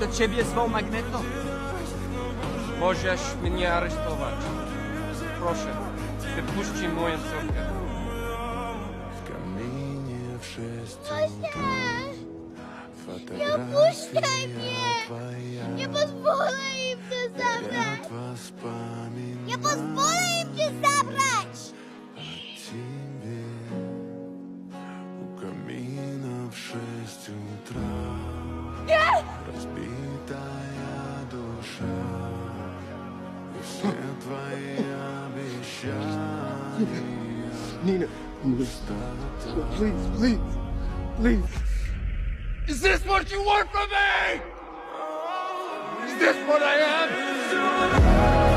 To ciebie zwał Magneto? Możesz mnie aresztować. Proszę, wypuśćcie moją córkę. W kamienie wszyscy Nie opuszczaj mnie! Nie pozwolę im to zabrać! Nie pozwolę im cię zabrać! Ciebie u kamina wszyscy traw. Nie! Rozbita ja dusza i все твои обещания. Nina, please. Is this what you want from me? Is this what I am?